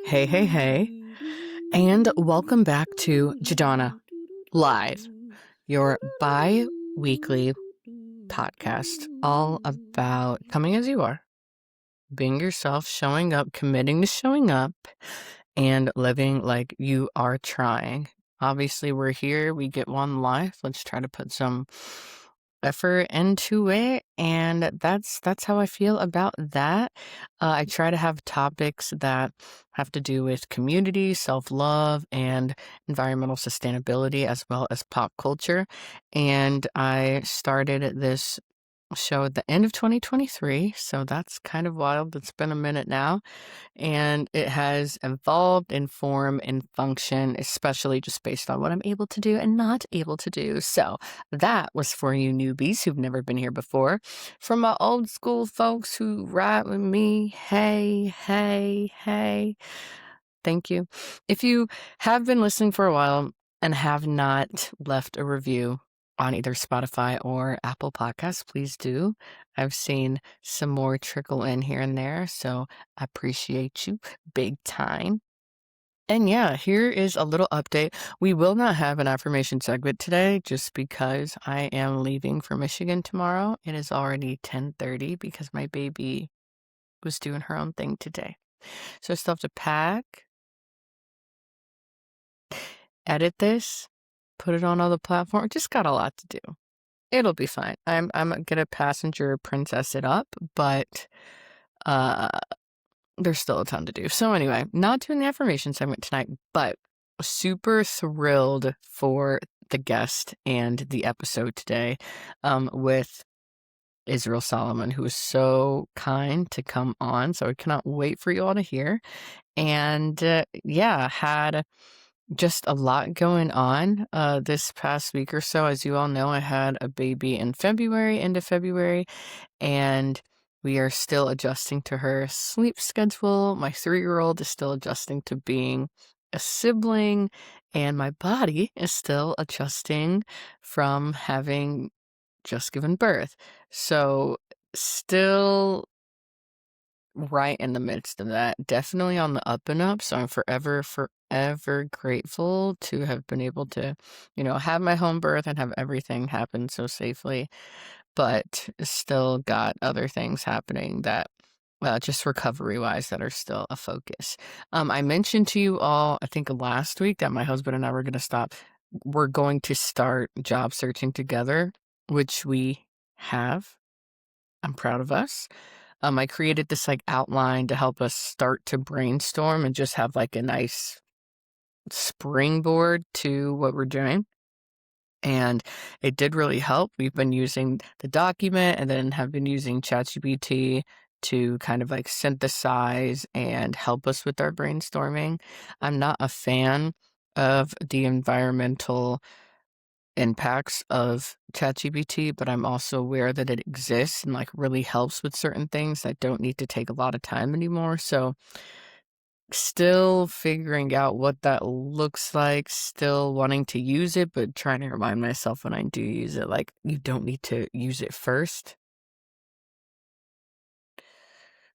Hey, hey, hey, and welcome back to Jadonna Live, your bi-weekly podcast all about coming as you are, being yourself, showing up, committing to showing up, and living like you are trying. Obviously, we're here, we get one life. Let's try to put some effort into it, and that's how I feel about that. I try to have topics that have to do with community, self-love, and environmental sustainability, as well as pop culture. And I started this show at the end of 2023, so that's kind of wild. It's been a minute now, and it has evolved in form and function, especially just based on what I'm able to do and not able to do. So that was for you newbies who've never been here before. For my old school folks who ride with me, hey, hey, hey, thank you. If you have been listening for a while and have not left a review on either Spotify or Apple Podcasts, please do. I've seen some more trickle in here and there, so I appreciate you big time. And yeah, here is a little update. We will not have an affirmation segment today just because I am leaving for Michigan tomorrow. It is already 10:30 because my baby was doing her own thing today. So I still have to pack, edit this, put it on all the platforms. Just got a lot to do. It'll be fine. I'm gonna passenger princess it up, but there's still a ton to do. So anyway, not doing the affirmation segment tonight, but super thrilled for the guest and the episode today with Israel Solomon, who is so kind to come on. So I cannot wait for you all to hear. And yeah, had just a lot going on this past week or so. As you all know, I had a baby in February, end of February, and we are still adjusting to her sleep schedule. My 3-year-old is still adjusting to being a sibling, and my body is still adjusting from having just given birth. So still right in the midst of that, definitely on the up and up. So I'm forever grateful to have been able to, have my home birth and have everything happen so safely, but still got other things happening that just recovery wise that are still a focus. I mentioned to you all, I think last week, that my husband and I we're going to start job searching together, which we have. I'm proud of us. I created this outline to help us start to brainstorm and just have a nice springboard to what we're doing. And it did really help. We've been using the document and then have been using ChatGPT to kind of synthesize and help us with our brainstorming. I'm not a fan of the environmental impacts of ChatGPT, but I'm also aware that it exists and really helps with certain things that don't need to take a lot of time anymore. So still figuring out what that looks like, still wanting to use it, but trying to remind myself when I do use it, you don't need to use it first.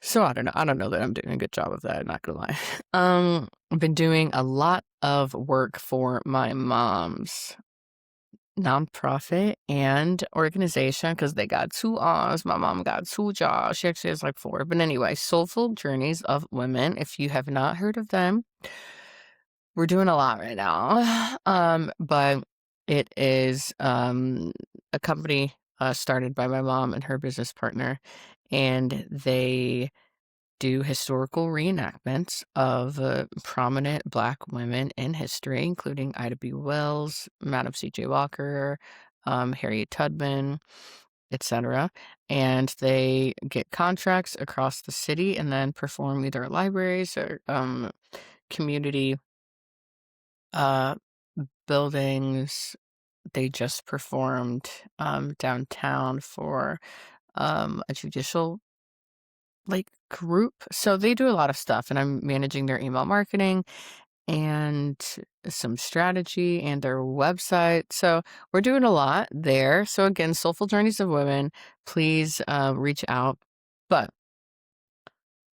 So I don't know. I don't know that I'm doing a good job of that, not gonna lie. I've been doing a lot of work for my mom's nonprofit and organization because they got 2 arms. My mom got 2 jobs. She actually has 4. But anyway, Soulful Journeys of Women. If you have not heard of them, we're doing a lot right now. But it is a company started by my mom and her business partner, and they do historical reenactments of prominent Black women in history, including Ida B. Wells, Madam C.J. Walker, Harriet Tubman, etc. And they get contracts across the city and then perform either at libraries or community buildings. They just performed downtown for a judicial group. So they do a lot of stuff, and I'm managing their email marketing and some strategy and their website. So we're doing a lot there. So again, Soulful Journeys of Women, please reach out. But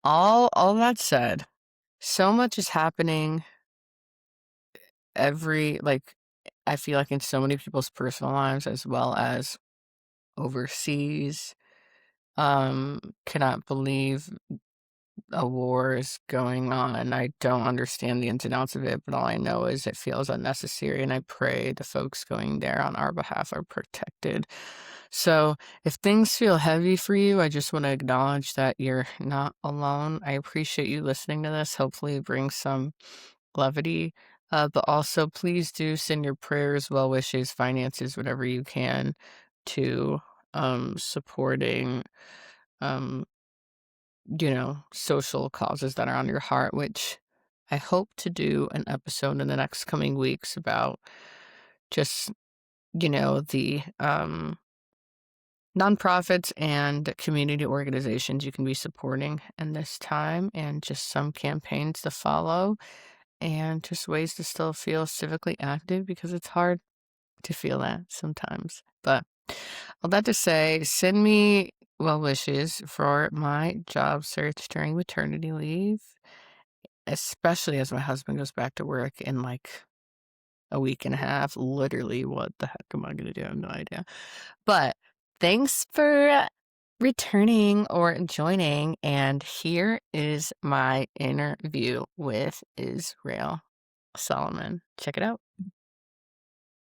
all that said, so much is happening every like I feel like in so many people's personal lives as well as overseas. Cannot believe a war is going on. I don't understand the ins and outs of it, but all I know is it feels unnecessary, and I pray the folks going there on our behalf are protected. So, if things feel heavy for you, I just want to acknowledge that you're not alone. I appreciate you listening to this. Hopefully, it brings some levity. But also, please do send your prayers, well wishes, finances, whatever you can to supporting um social causes that are on your heart, which I hope to do an episode in the next coming weeks about just, the nonprofits and community organizations you can be supporting in this time, and just some campaigns to follow, and just ways to still feel civically active because it's hard to feel that sometimes. But all that to say, send me well wishes for my job search during maternity leave, especially as my husband goes back to work in like a week and a half. Literally, what the heck am I going to do? I have no idea. But thanks for returning or joining. And here is my interview with Israel Solomon. Check it out.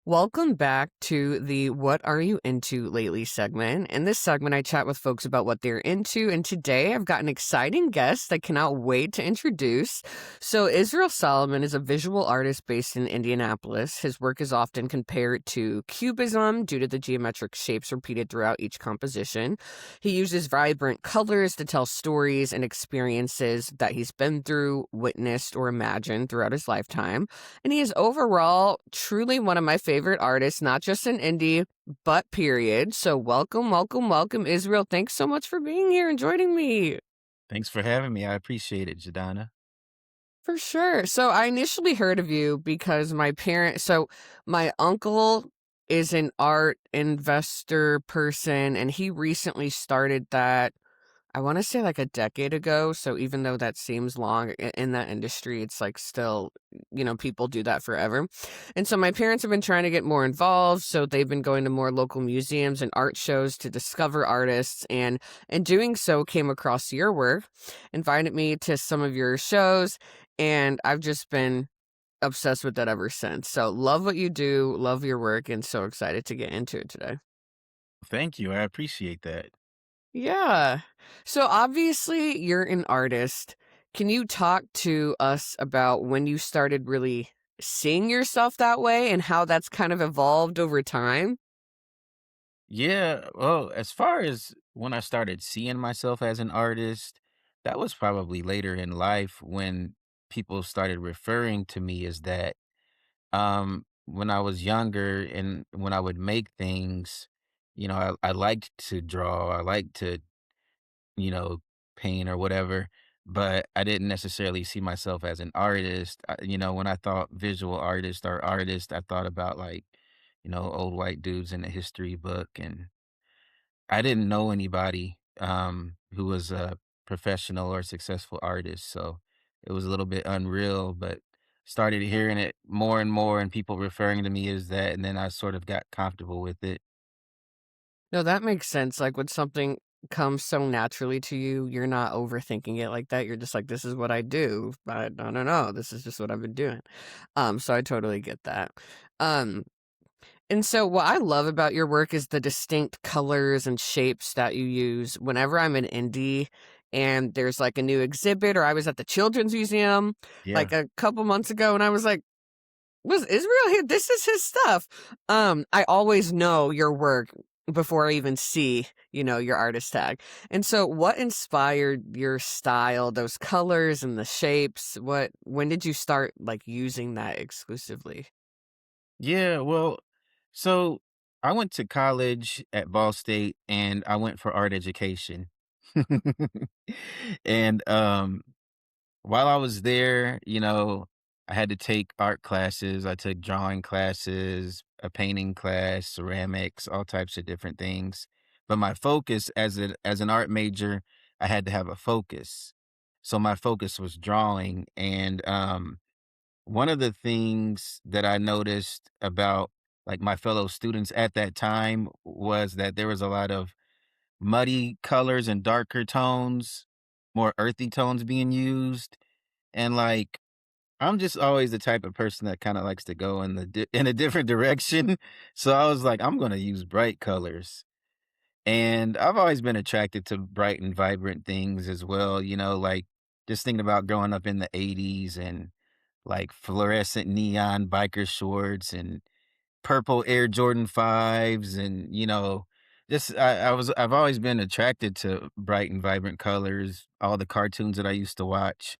Welcome back to the What Are You Into Lately segment. In this segment, I chat with folks about what they're into, and today I've got an exciting guest I cannot wait to introduce. So, Israel Solomon is a visual artist based in Indianapolis. His work is often compared to Cubism due to the geometric shapes repeated throughout each composition. He uses vibrant colors to tell stories and experiences that he's been through, witnessed, or imagined throughout his lifetime. And he is overall truly one of my favorite artists, not just in indie, but period. So welcome, welcome, welcome, Israel. Thanks so much for being here and joining me. Thanks for having me. I appreciate it, Jadonna. For sure. So I initially heard of you because my uncle is an art investor person, and he recently started that. I want to say like a decade ago. So even though that seems long in that industry, it's like still, people do that forever. And so my parents have been trying to get more involved. So they've been going to more local museums and art shows to discover artists. And in doing so, came across your work, invited me to some of your shows. And I've just been obsessed with that ever since. So love what you do, love your work, and so excited to get into it today. Thank you. I appreciate that. Yeah. So obviously you're an artist. Can you talk to us about when you started really seeing yourself that way and how that's kind of evolved over time? Yeah, well, as far as when I started seeing myself as an artist, that was probably later in life when people started referring to me as that. When I was younger and when I would make things, I liked to draw, I liked to you know, paint or whatever, but I didn't necessarily see myself as an artist. When I thought visual artist or artist, I thought about like, old white dudes in a history book. And I didn't know anybody who was a professional or successful artist. So it was a little bit unreal, but started hearing it more and more and people referring to me as that. And then I sort of got comfortable with it. No, that makes sense. Like when something comes so naturally to you, you're not overthinking it like that. You're just like, this is what I do. I don't know. This is just what I've been doing. So I totally get that. Um, And so, what I love about your work is the distinct colors and shapes that you use. Whenever I'm in Indy and there's like a new exhibit, or I was at the Children's Museum like Yeah. a couple months ago, and I was like, was Israel here? This is his stuff. I always know your work before I even see, your artist tag. And so, what inspired your style, those colors and the shapes? When did you start like using that exclusively? Yeah, well, so I went to college at Ball State and I went for art education. And while I was there, I had to take art classes. I took drawing classes, a painting class, ceramics, all types of different things. But my focus as an art major, I had to have a focus. so my focus was drawing, and, one of the things that I noticed about, like, my fellow students at that time was that there was a lot of muddy colors and darker tones, more earthy tones being used, and, like, I'm just always the type of person that kinda likes to go in the in a different direction, so I was like, "I'm gonna use bright colors." And I've always been attracted to bright and vibrant things as well, like, just thinking about growing up in the '80s and, like, fluorescent neon biker shorts and purple Air Jordan 5s and, just I've always been attracted to bright and vibrant colors, all the cartoons that I used to watch.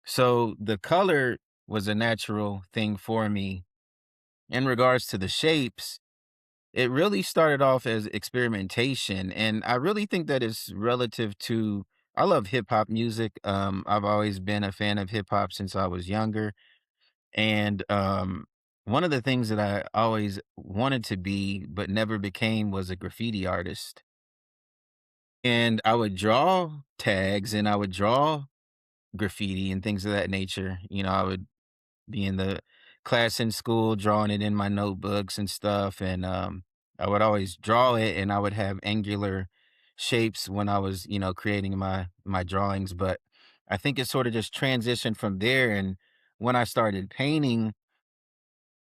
So, the color was a natural thing for me. In regards to the shapes, it really started off as experimentation, and I really think that it's relative to I love hip hop music. I've always been a fan of hip hop since I was younger, and one of the things that I always wanted to be but never became was a graffiti artist. And I would draw tags and I would draw graffiti and things of that nature. I would be in the class in school, drawing it in my notebooks and stuff, and, I would always draw it, and I would have angular shapes when I was, creating my drawings, but I think it sorta just transitioned from there, and when I started painting,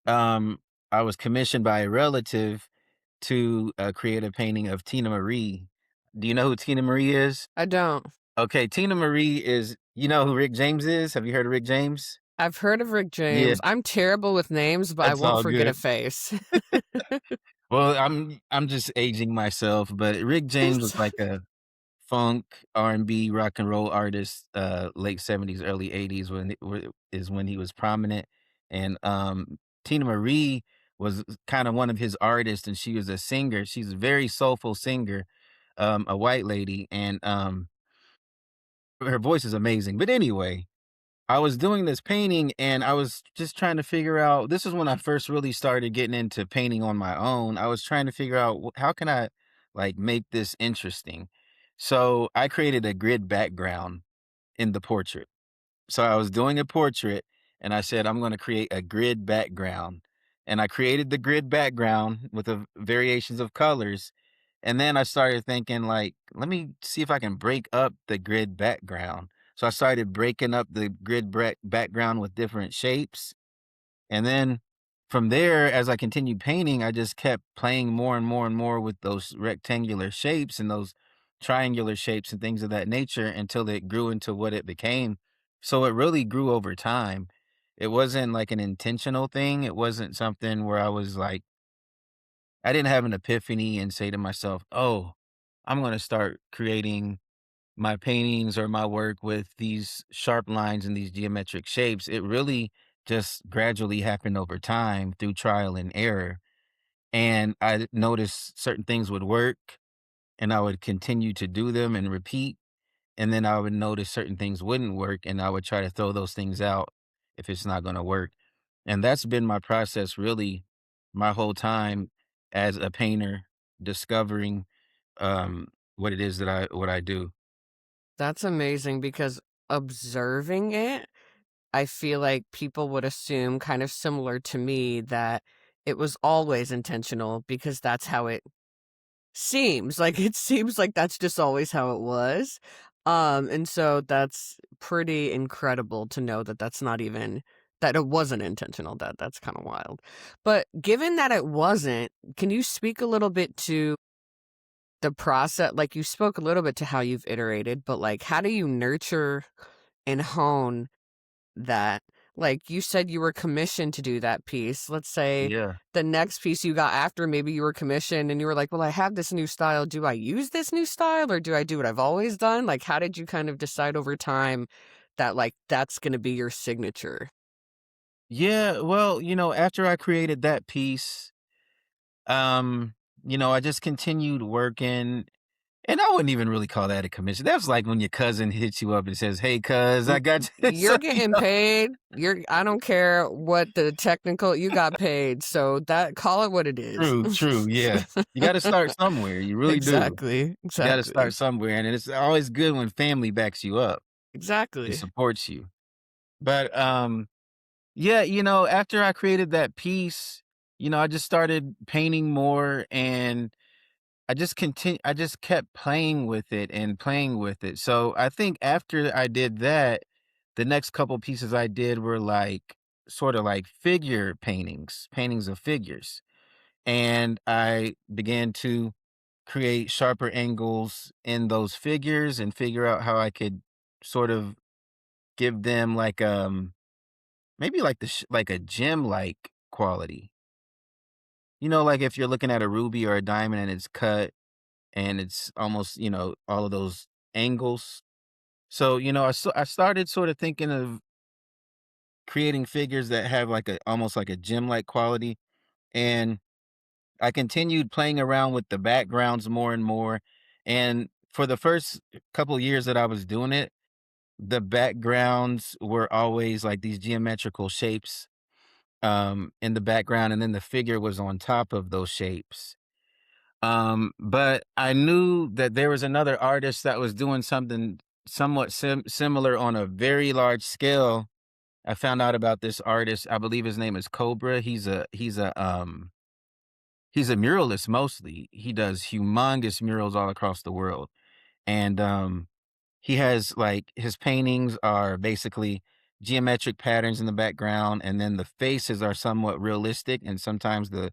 um, I was commissioned by a relative to, create a painting of Tina Marie. Do you know who Tina Marie is? I don't. Okay, Tina Marie is you know who Rick James is? Have you heard of Rick James? I've heard of Rick Yeah, James. I'm terrible with names, but I that's won't all forget a good. face. Well, I'm just aging myself, but Rick James was It's like a funk, R&B, rock and roll artist, late '70s, early '80s when he was prominent, and, Tina Marie was kinda one of his artists, and she was a singer. She's a very soulful singer, a white lady, and, her voice is amazing. But anyway, I was doing this painting and I was just trying to figure out this is when I first really started getting into painting on my own. I was trying to figure out how can I like make this interesting. So I created a grid background in the portrait. So I was doing a portrait and I said, I'm going to create a grid background. And I created the grid background with the variations of colors. And then I started thinking, like, let me see if I can break up the grid background. So I started breaking up the background with different shapes. And then from there, as I continued painting, I just kept playing more and more and more with those rectangular shapes and those triangular shapes and things of that nature until it grew into what it became. So it really grew over time. It wasn't like an intentional thing. It wasn't something where I was like, I didn't have an epiphany and say to myself, oh, I'm going to start creating my paintings or my work with these sharp lines and these geometric shapes. It really just gradually happened over time through trial and error. And I noticed certain things would work and I would continue to do them and repeat. And then I would notice certain things wouldn't work and I would try to throw those things out if it's not going to work. And that's been my process really my whole time as a painter, discovering what it is that I do. That's amazing because observing it, I feel like people would assume kind of similar to me that it was always intentional because that's how it seems. Like, it seems like that's just always how it was. And so that's pretty incredible to know that that's not even that it wasn't intentional. That's kind of wild. But given that it wasn't, can you speak a little bit to the process? Like, you spoke a little bit to how you've iterated, but like, how do you nurture and hone that? Like, you said you were commissioned to do that piece. Let's say Yeah. the next piece you got after, maybe you were commissioned and you were like, well, I have this new style. Do I use this new style or do I do what I've always done? Like, how did you kind of decide over time that, like, that's going to be your signature? Yeah, well, after I created that piece, um, I just continued working, and I wouldn't even really call that a commission. That's like when your cousin hits you up and says, "Hey, cuz, I got You're so, getting paid. I don't care what the technical, you got paid. So that, call it what it is. true, true, yeah. You gotta start somewhere, you really do. Exactly. You gotta Exactly. start somewhere, and it's always good when family backs you up. and Exactly. supports you. But, yeah, after I created that piece, I just started painting more, and I just kept playing with it and playing with it. So, I think after I did that, the next couple pieces I did were, like, sorta like figure paintings, paintings of figures, and I began to create sharper angles in those figures and figure out how I could sort of give them, like, maybe like like a gem-like quality. Like if you're looking at a ruby or a diamond and it's cut and it's almost, all of those angles. So, I started sort of thinking of creating figures that have like a almost like a gem-like quality, and I continued playing around with the backgrounds more and more. And for the first couple years that I was doing it, the backgrounds were always like these geometrical shapes in the background, and then the figure was on top of those shapes. But I knew that there was another artist that was doing something somewhat similar on a very large scale. I found out about this artist. I believe his name is Cobra. He's a muralist mostly. He does humongous murals all across the world. And he has like his paintings are basically geometric patterns in the background, and then the faces are somewhat realistic, and sometimes the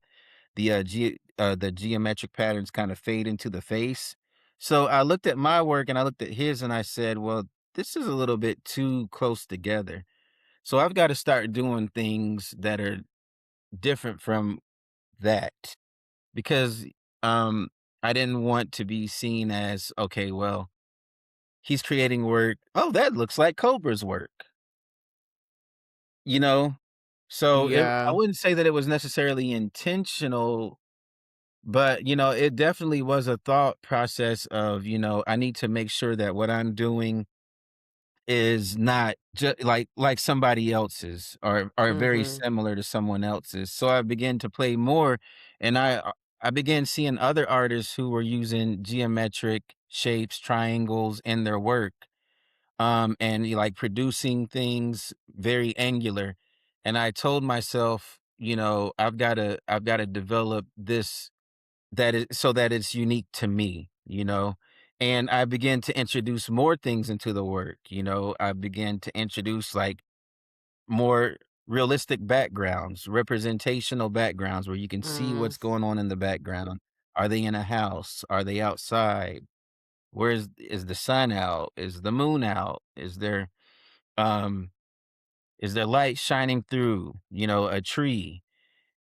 geometric patterns kind of fade into the face. So I looked at my work and I looked at his and I said, well, this is a little bit too close together. So I've got to start doing things that are different from that, because um I didn't want to be seen as, okay, well, he's creating work. Oh, that looks like Cobra's work, you know? So I Yeah. wouldn't say that it was necessarily intentional. But, it definitely was a thought process of, I need to make sure that what I'm doing is not just like somebody else's, or very Mhm. similar to someone else's. So I began to play more, and I began seeing other artists who were using geometric shapes, triangles in their work, and like producing things very angular. And I told myself, I've got to develop this, that is so that it's unique to me. And I began to introduce more things into the work. I began to introduce like more realistic backgrounds, representational backgrounds where you can see Mm. what's going on in the background. Are they in a house? Are they outside? Is the sun out? Is the moon out? Um is there light shining through, a tree?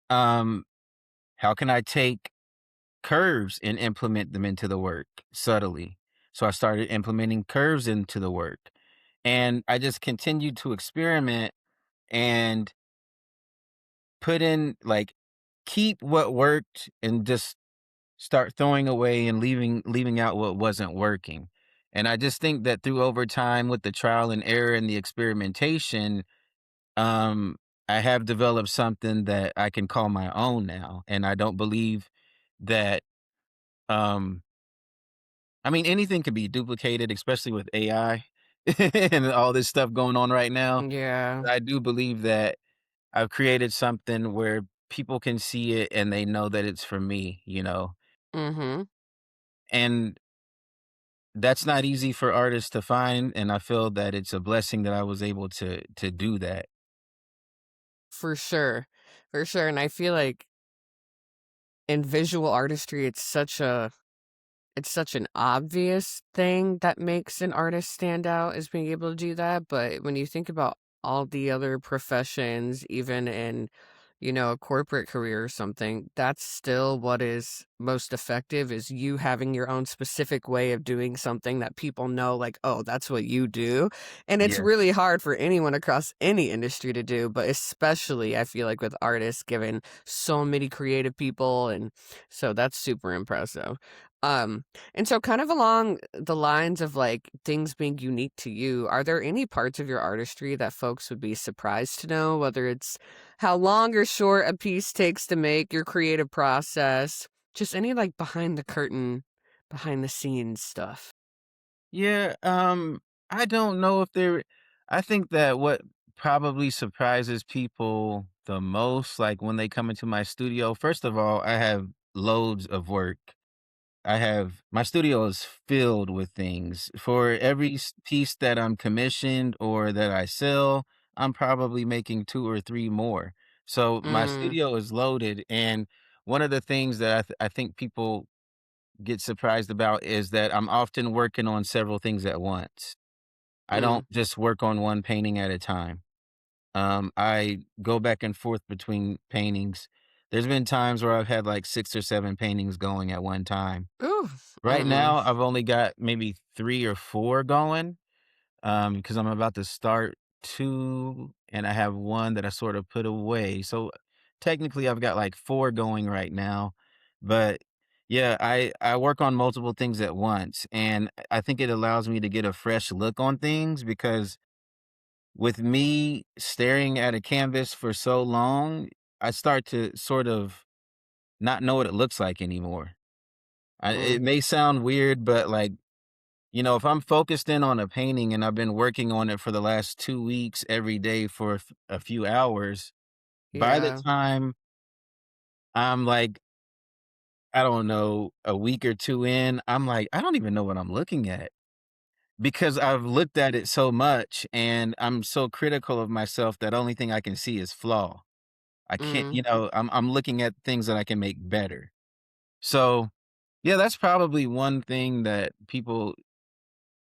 Um how can I take curves and implement them into the work subtly? So I started implementing curves into the work. And I just continued to experiment and put in like keep what worked and just start throwing away and leaving out what wasn't working. And I just think that through over time with the trial and error and the experimentation, um I have developed something that I can call my own now. And I don't believe that um I mean, anything can be duplicated, especially with AI and all this stuff going on right now. Yeah. I do believe that I've created something where people can see it and they know that it's for me. Mhm. And that's not easy for artists to find, and I feel that it's a blessing that I was able to do that. For sure. For sure, and I feel like in visual artistry, it's such an obvious thing that makes an artist stand out, is being able to do that, but when you think about all the other professions, even in, a corporate career or something, that's still what is most effective, is you having your own specific way of doing something that people know, like, "Oh, that's what you do," and it's Yeah. really hard for anyone across any industry to do, but especially, I feel like, with artists, given so many creative people, and so that's super impressive. Um, and so kind of along the lines of, like, things being unique to you, are there any parts of your artistry that folks would be surprised to know, whether it's how long or short a piece takes to make, your creative process, just any, like, behind the curtain, behind the scenes stuff? Yeah, I don't know if there I think that what probably surprises people the most, like, when they come into my studio, first of all, I have loads of work. I have my studio is filled with things. For every piece that I'm commissioned or that I sell, I'm probably making 2 or 3 more. So my Mm, studio is loaded, and one of the things that I think people get surprised about is that I'm often working on several things at once. I mm, don't just work on one painting at a time. I go back and forth between paintings. There's been times where I've had like 6 or 7 paintings going at one time. ooh, Right mm-mm, now, I've only got maybe 3 or 4 going, because I'm about to start 2, and I have 1 that I sort of put away. So, technically, I've got, like, 4 going right now, but, yeah, I work on multiple things at once, and I think it allows me to get a fresh look on things because with me staring at a canvas for so long, I start to sort of not know what it looks like anymore. mm. It may sound weird, but, like, if I'm focused in on a painting and I've been working on it for the last 2 weeks every day for a few hours, by the Yeah. time I'm like, I don't know, a week or 2 in, I'm like, I don't even know what I'm looking at because I've looked at it so much and I'm so critical of myself that only thing I can see is flaw. I can't, Mm. I'm looking at things that I can make better. So, yeah, that's probably one thing that people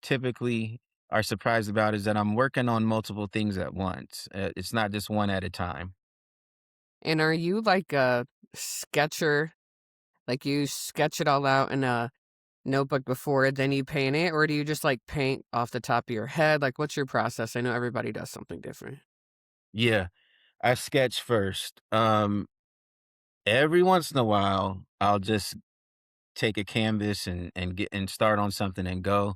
typically are surprised about is that I'm working on multiple things at once. It's not just one at a time. And are you like a sketcher? Like you sketch it all out in a notebook before, then you paint it, or do you just like paint off the top of your head? Like, what's your process? I know everybody does something different. Yeah, I sketch first. Every once in a while, I'll just take a canvas and get and start on something and go.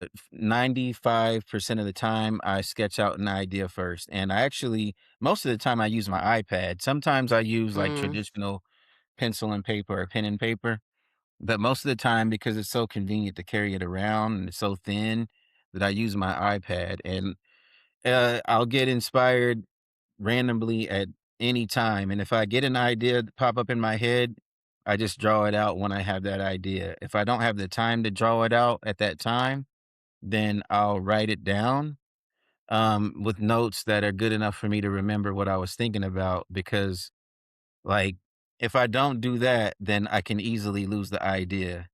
But 95% of the time, I sketch out an idea first, and I actually most of the time I use my iPad. Sometimes I use like Mm, traditional pencil and paper or pen and paper. But most of the time, because it's so convenient to carry it around and it's so thin, that I use my iPad, and, I'll get inspired randomly at any time, and if I get an idea to pop up in my head, I just draw it out when I have that idea. If I don't have the time to draw it out at that time, then I'll write it down, with notes that are good enough for me to remember what I was thinking about because, like, if I don't do that, then I can easily lose the idea.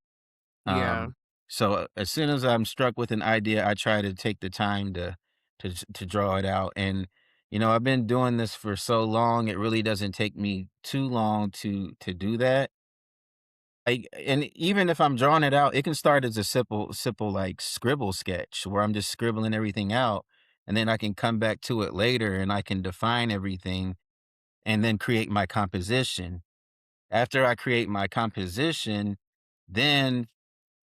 yeah. So as soon as I'm struck with an idea, I try to take the time to draw it out. And I've been doing this for so long; it really doesn't take me too long to do that. And even if I'm drawing it out, it can start as a simple like scribble sketch where I'm just scribbling everything out, and then I can come back to it later and I can define everything and then create my composition. After I create my composition, then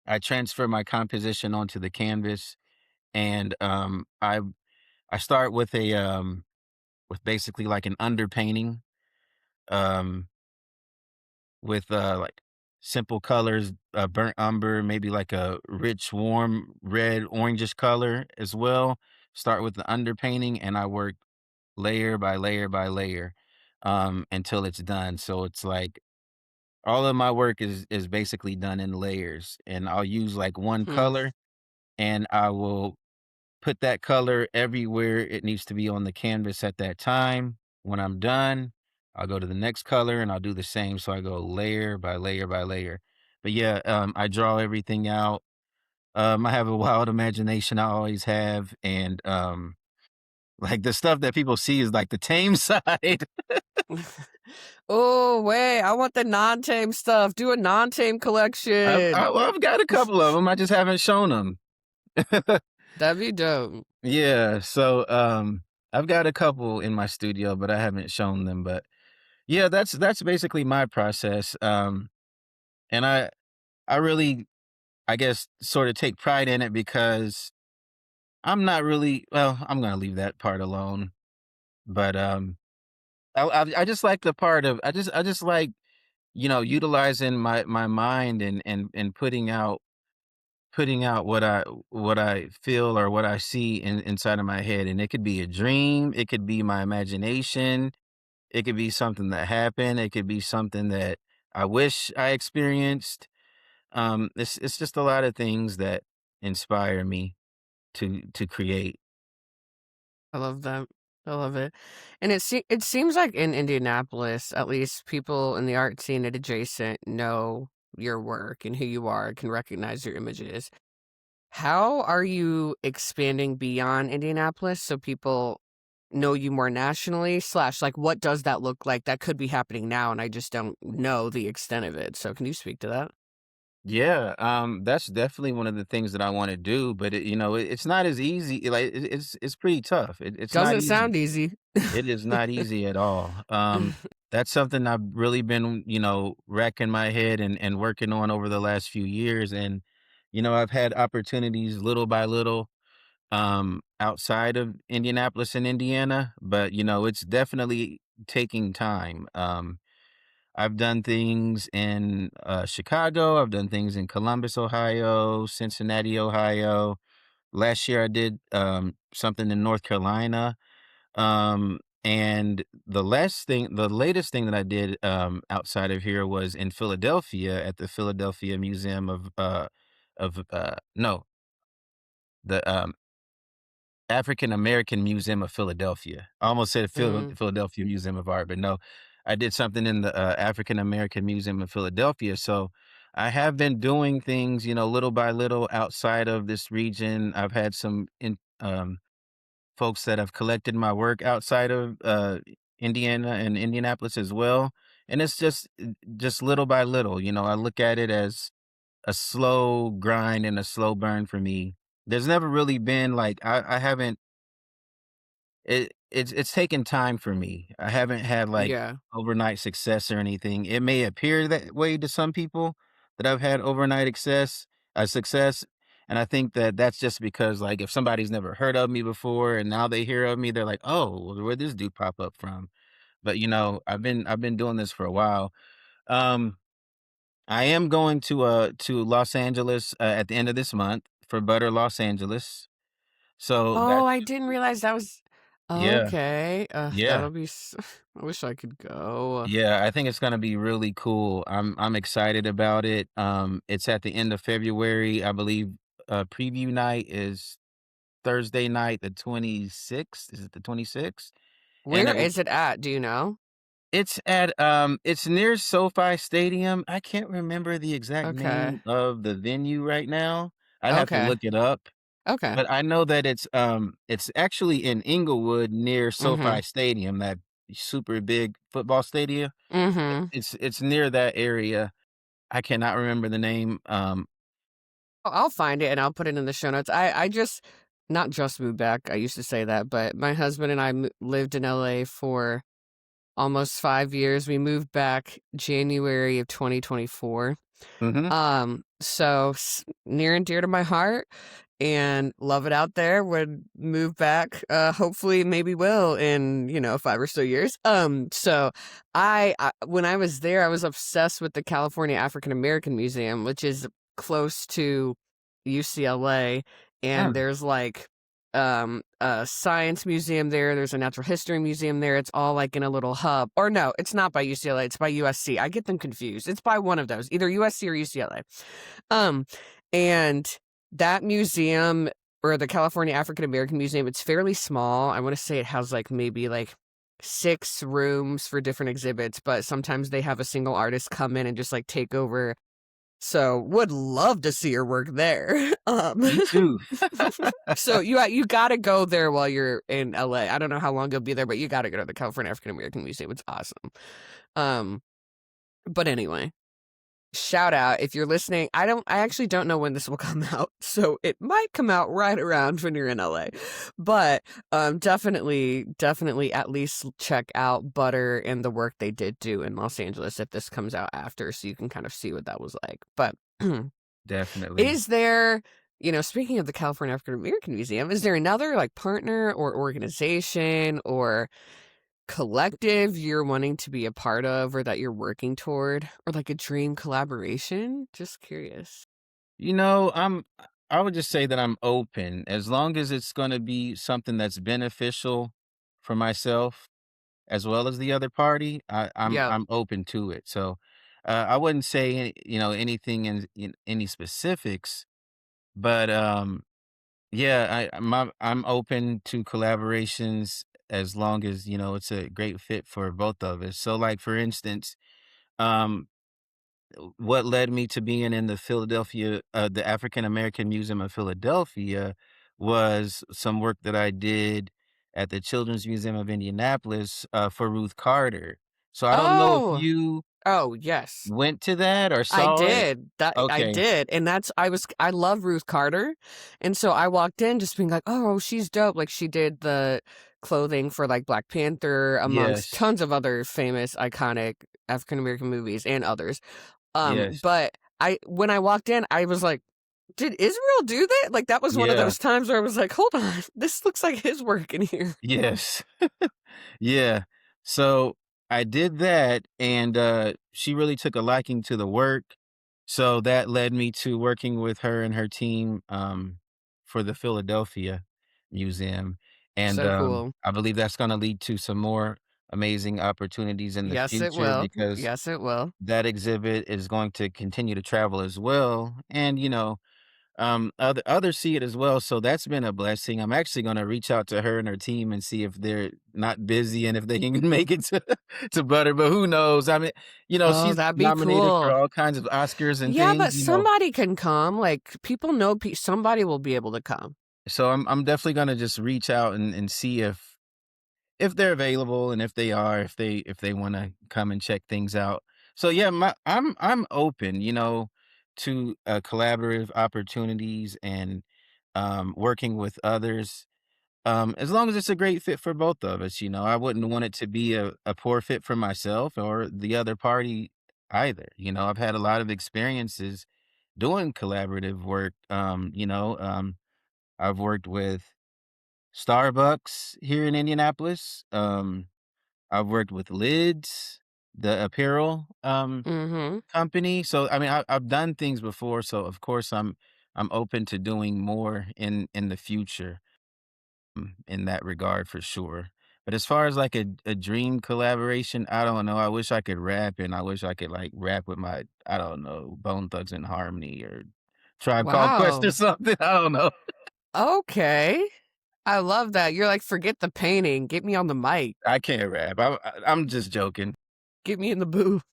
I transfer my composition onto the canvas, and I start with basically like an underpainting, um, with like simple colors, burnt umber, maybe like a rich, warm red, orangish color as well. Start with the underpainting, and I work layer by layer by layer until it's done. So it's like all of my work is basically done in layers, and I'll use like one Hmm. color, and I will put that color everywhere it needs to be on the canvas at that time. When I'm done, I'll go to the next color and I'll do the same. So I go layer by layer by layer. But yeah, I draw everything out. I have a wild imagination. I always have, and like the stuff that people see is like the tame side. Oh, wait, I want the non-tame stuff. Do a non-tame collection. I've got a couple of them. I just haven't shown them. That'd be dope. Yeah, so I've got a couple in my studio, but I haven't shown them. But yeah, that's basically my process. And I really, I guess, sort of take pride in it because I'm not really well. I'm gonna leave that part alone. But I just like the part of I just like utilizing my mind and putting out putting out what I feel or what I see inside of my head, and it could be a dream, it could be my imagination, it could be something that happened, it could be something that I wish I experienced. It's just a lot of things that inspire me to create. I love that. I love it. And it seems like in Indianapolis, at least people in the art scene and adjacent know your work and who you are, can recognize your images. How are you expanding beyond Indianapolis so people know you more nationally? Slash, like, what does that look like? That could be happening now, and I just don't know the extent of it. So, can you speak to that? Yeah, that's definitely one of the things that I wanna do, but it's not as easy, like, it's pretty tough. It's not Doesn't easy. sound easy. It is not easy at all. That's something I've really been, racking my head and working on over the last few years, and, I've had opportunities little by little, outside of Indianapolis and Indiana, but, it's definitely taking time. I've done things in, Chicago, I've done things in Columbus, Ohio, Cincinnati, Ohio. Last year, I did, something in North Carolina, and the latest thing that I did, outside of here was in Philadelphia at the Philadelphia Museum no, the, African American Museum of Philadelphia. I almost said Mm. Philadelphia Museum of Art, but no, I did something in the, African American Museum of Philadelphia, so I have been doing things, little by little outside of this region. I've had some folks that have collected my work outside of, Indiana and Indianapolis as well, and it's just little by little, I look at it as a slow grind and a slow burn for me. There's never really been like I haven't it's taken time for me. I haven't had, like, Yeah. overnight success or anything. It may appear that way to some people that I've had overnight success, and I think that that's just because, like, if somebody's never heard of me before and now they hear of me, they're like, "Oh, well, where'd this dude pop up from?" But, I've been doing this for a while. Um, I am going to Los Angeles, at the end of this month for Butter Los Angeles. So Oh, that's I didn't realize that was yeah, okay. yeah. That'll be I wish I could go. Yeah, I think it's gonna be really cool. I'm excited about it. It's at the end of February, I believe. Preview night is Thursday night, the 26th. Is it the 26th? And Where is it at? Do you know? it's near SoFi Stadium. I can't remember the exact Okay. name of the venue right now. I'd have to Okay. look it up, Okay. but I know that it's actually in Inglewood near SoFi Mhm. Stadium, that super big football stadium. Mhm. It's near that area. I cannot remember the name. I'll find it and I'll put it in the show notes. I just not just moved back. I used to say that, but my husband and I lived in LA for almost 5 years. We moved back January of 2024. Mhm. So near and dear to my heart and love it out there. Would move back. Hopefully, maybe will in 5 or so years. So when I was there, I was obsessed with the California African American Museum, which is close to UCLA, and Mm. there's like a science museum there. There's a natural history museum there. It's all like in a little hub. Or no, it's not by UCLA. It's by USC. I get them confused. It's by one of those, either USC or UCLA. Um, and that museum or the California African American Museum, it's fairly small. I want to say it has like maybe like 6 rooms for different exhibits, but sometimes they have a single artist come in and just like take over. So would love to see your work there. Me too. So you gotta go there while you're in LA. I don't know how long you'll be there, but you gotta go to the California African American Museum. It's awesome. Um, but anyway, shout out if you're listening. I actually don't know when this will come out, so it might come out right around when you're in LA. But definitely at least check out Butter and the work they did do in Los Angeles if this comes out after, so you can kind of see what that was like. But Definitely. is there, speaking of the California African American Museum, is there another like partner or organization or collective you're wanting to be a part of or that you're working toward or like a dream collaboration? Just curious. I would just say that I'm open as long as it's gonna be something that's beneficial for myself as well as the other party. Yep. I'm open to it. So, I wouldn't say anything in any specifics, but yeah, I'm open to collaborations as long as it's a great fit for both of us. So, like for instance, um, what led me to being in the African American Museum of Philadelphia was some work that I did at the Children's Museum of Indianapolis, for Ruth Carter. So I don't know if Oh. you Oh, yes. went to that or I saw it? did. That I Okay. did, and I love Ruth Carter, and so I walked in just being like, "Oh, she's dope." Like, she did the clothing for, like, Black Panther amongst Yes. tons of other famous, iconic African American movies and others. Yes. But when I walked in, I was like, "Did Israel do that?" Like, that was one of Yeah. those times where I was like, "Hold on, this looks like his work in here." Yes. Yeah. So I did that and she really took a liking to the work. So that led me to working with her and her team for the Philadelphia Museum. And So cool. I believe that's going to lead to some more amazing opportunities in the Yes, it future will. because Yes, it will. that exhibit is going to continue to travel as well. And others see it as well, so that's been a blessing. I'm actually gonna reach out to her and her team and see if they're not busy and if they can make it to to Butter, but who knows? I mean, Oh, she's that'd be nominated for cool. all kinds of Oscars and Yeah, things, but somebody can come, like, people know somebody will be able to come. so I'm definitely gonna just reach out and see if they're available and if they are, if they wanna come and check things out. So yeah, I'm open, to collaborative opportunities and working with others. As long as it's a great fit for both of us, I wouldn't want it to be a poor fit for myself or the other party either. I've had a lot of experiences doing collaborative work. I've worked with Starbucks here in Indianapolis. I've worked with Lids, the apparel Mhm. company. So I mean, I've done things before. So of course, I'm open to doing more in the future. In that regard for sure. But as far as like a dream collaboration, I don't know. I wish I could rap and I wish I could like rap with I don't know, Bone Thugs and Harmony or Tribe Called Quest or Wow. something. I don't know. Okay. I love that. You're like, "Forget the painting, get me on the mic. I can't rap. I'm just joking. Get me in the booth."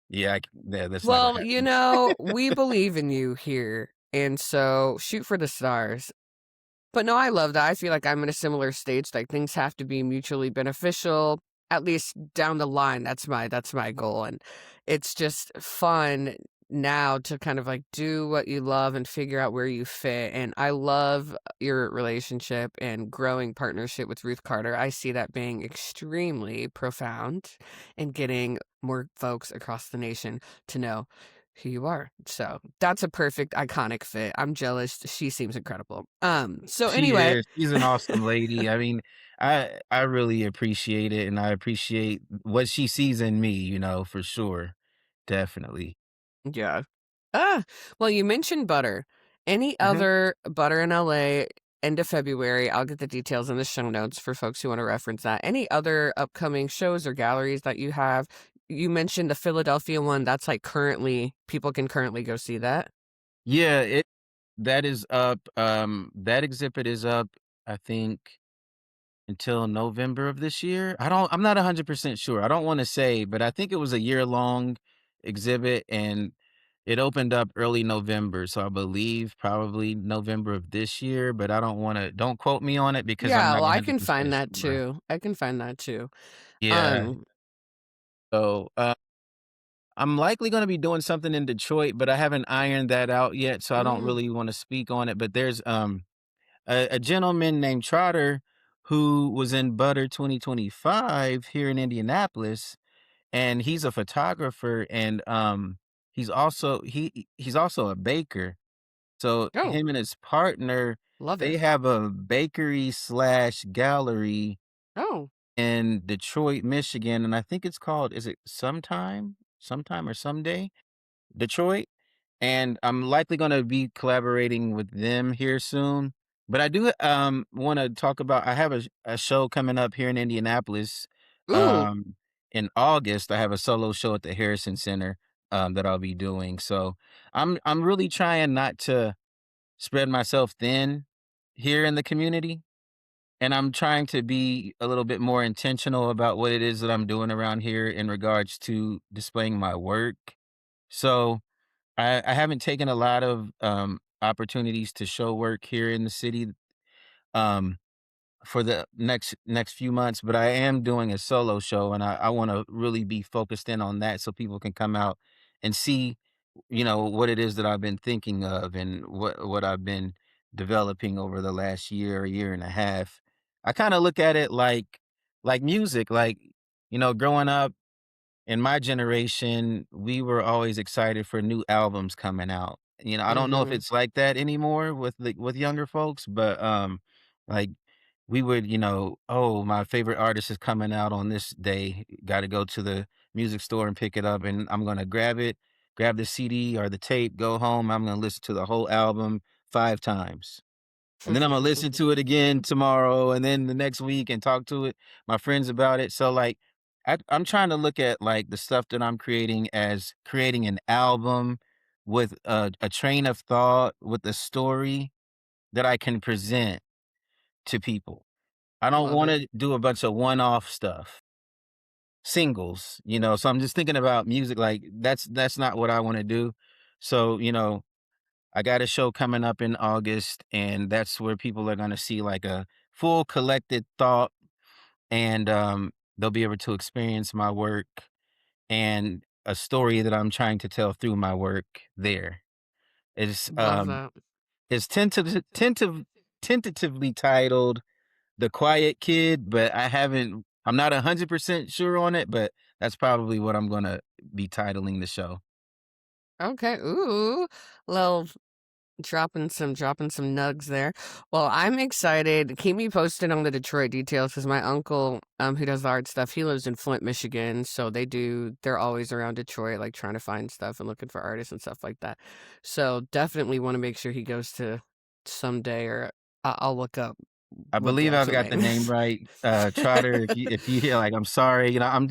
Yeah, yeah, that's not gonna Well, happen. we believe in you here, and so shoot for the stars. But no, I love that. I feel like I'm in a similar stage, like, things have to be mutually beneficial, at least down the line. That's my goal, and it's just fun now to kind of, like, do what you love and figure out where you fit, and I love your relationship and growing partnership with Ruth Carter. I see that being extremely profound and getting more folks across the nation to know who you are. So that's a perfect iconic fit. I'm jealous. She seems incredible. So She anyway, is. She's an awesome lady. I mean, I really appreciate it and I appreciate what she sees in me, for sure. Definitely. yeah. Ah, well, you mentioned butter. Any Mhm. other butter in LA end of February? I'll get the details in the show notes for folks who want to reference that. Any other upcoming shows or galleries that you have? You mentioned the Philadelphia one. That's like people can currently go see that. Yeah, that is up, that exhibit is up, I think, until November of this year. I'm not 100% sure. I don't wanna say, but I think it was a year-long exhibit, and it opened up early November, so I believe probably November of this year, but don't quote me on it because I'm Yeah, not well, I can find 100% that sure. too. I can find that too. Yeah, Um, so, I'm likely gonna be doing something in Detroit, but I haven't ironed that out yet, so I don't mm, really wanna speak on it, but there's, a gentleman named Trotter who was in Butter 2025 here in Indianapolis, and he's a photographer and he's also a baker. So oh, him and his partner, love they it. have a bakery slash gallery Oh, in Detroit, Michigan, and I think it's called is it Sometime or Someday? Detroit. and I'm likely gonna be collaborating with them here soon. But I do, wanna talk about I have a show coming up here in Indianapolis, Ooh. um, in August. I have a solo show at the Harrison Center, that I'll be doing, so I'm really trying not to spread myself thin here in the community, and I'm trying to be a little bit more intentional about what it is that I'm doing around here in regards to displaying my work. So I haven't taken a lot of opportunities to show work here in the city um, for the next few months, but I am doing a solo show, and I want to really be focused in on that so people can come out and see, what it is that I've been thinking of and what I've been developing over the last year and a half. I kind of look at it like music, like growing up in my generation, we were always excited for new albums coming out. I don't know if Mhm. it's like that anymore with younger folks, but like we would, oh, my favorite artist is coming out on this day. Got to go to the music store and pick it up, and I'm gonna grab it, grab the CD or the tape, go home. I'm gonna listen to the whole album 5 times. And then I'm gonna listen to it again tomorrow and then the next week and talk to my friends about it. So like I'm trying to look at like the stuff that I'm creating as creating an album with a train of thought, with a story that I can present to people. I don't Love want it. to do a bunch of one-off stuff, singles. So I'm just thinking about music like that's not what I want to do. So, I got a show coming up in August, and that's where people are gonna see, like, a full collected thought, and, they'll be able to experience my work and a story that I'm trying to tell through my work there. It's, Love um, that. it's tentatively titled The Quiet Kid, but I'm not 100% sure on it, but that's probably what I'm gonna be titling the show. Okay. Ooh. Little dropping some nugs there. Well, I'm excited. Keep me posted on the Detroit details because my uncle, who does the art stuff, he lives in Flint, Michigan. So they're always around Detroit, like trying to find stuff and looking for artists and stuff like that. So definitely want to make sure he goes to someday, or I'll look up I what the believe I've actual got the name name is. right. Trotter, if you hear, like, I'm sorry, I'm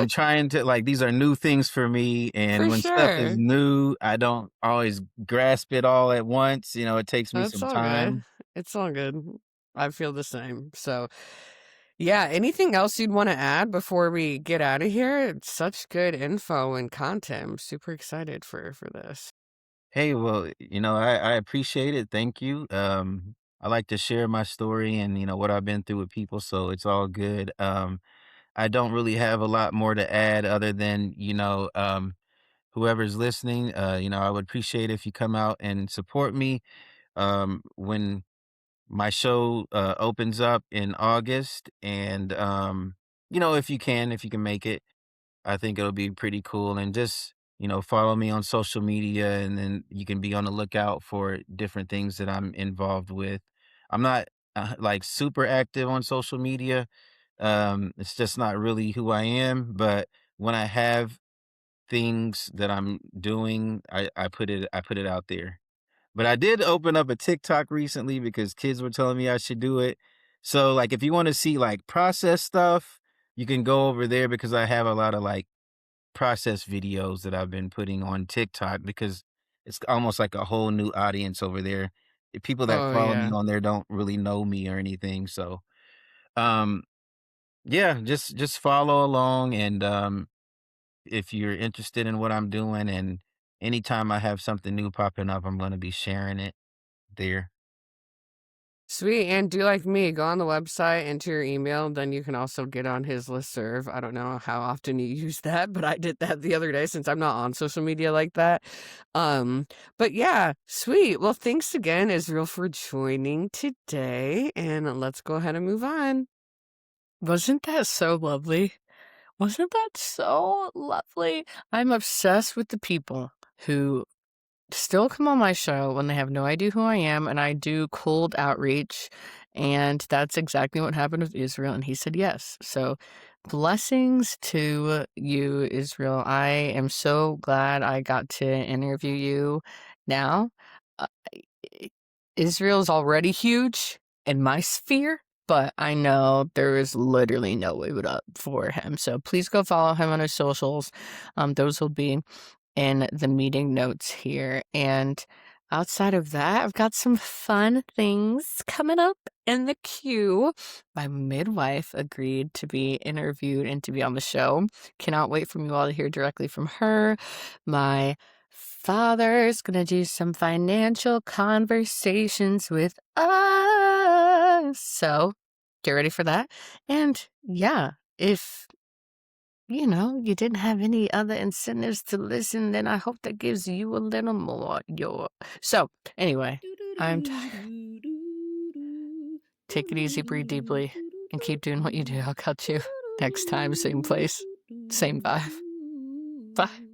trying to like, these are new things for me, and For when stuff is sure. new, I don't always grasp it all at once. It takes me That's some all good. time. It's all good. I feel the same. So, yeah, anything else you'd want to add before we get out of here? It's such good info and content. I'm super excited for this. Hey, well, I appreciate it. Thank you. I like to share my story and what I've been through with people, so it's all good. I don't really have a lot more to add other than, whoever's listening, I would appreciate if you come out and support me when my show opens up in August. And, if you can make it, I think it'll be pretty cool. And just, follow me on social media, and then you can be on the lookout for different things that I'm involved with. I'm not like super active on social media. It's just not really who I am. But when I have things that I'm doing, I put it out there. But I did open up a TikTok recently because kids were telling me I should do it. So like if you want to see like process stuff, you can go over there because I have a lot of like process videos that I've been putting on TikTok because it's almost like a whole new audience over there. The people that Oh, follow me yeah. on there don't really know me or anything. So um yeah, just follow along, and if you're interested in what I'm doing, and anytime I have something new popping up, I'm going to be sharing it there. Sweet. And do like me, go on the website, enter your email, then you can also get on his listserv. I don't know how often you use that, but I did that the other day since I'm not on social media like that. Um, but yeah, sweet. Well, thanks again, Israel, for joining today. And let's go ahead and move on. Wasn't that so lovely? Wasn't that so lovely? I'm obsessed with the people who still come on my show when they have no idea who I am, and I do cold outreach, and that's exactly what happened with Israel, and he said yes. So Blessings to you, Israel. I am so glad I got to interview you now. Uh, I- Israel's already huge in my sphere, but I know there is literally no way but up for him. So please go follow him on his socials. Those will be in the meeting notes here. And outside of that, I've got some fun things coming up in the queue. My midwife agreed to be interviewed and to be on the show. Cannot wait for you all to hear directly from her. My father is going to do some financial conversations with us. So get ready for that. And yeah, if you didn't have any other incentives to listen, then I hope that gives you a little more. So, anyway, I'm take it easy, breathe deeply, and keep doing what you do. I'll catch you next time, same place, same vibe. Bye.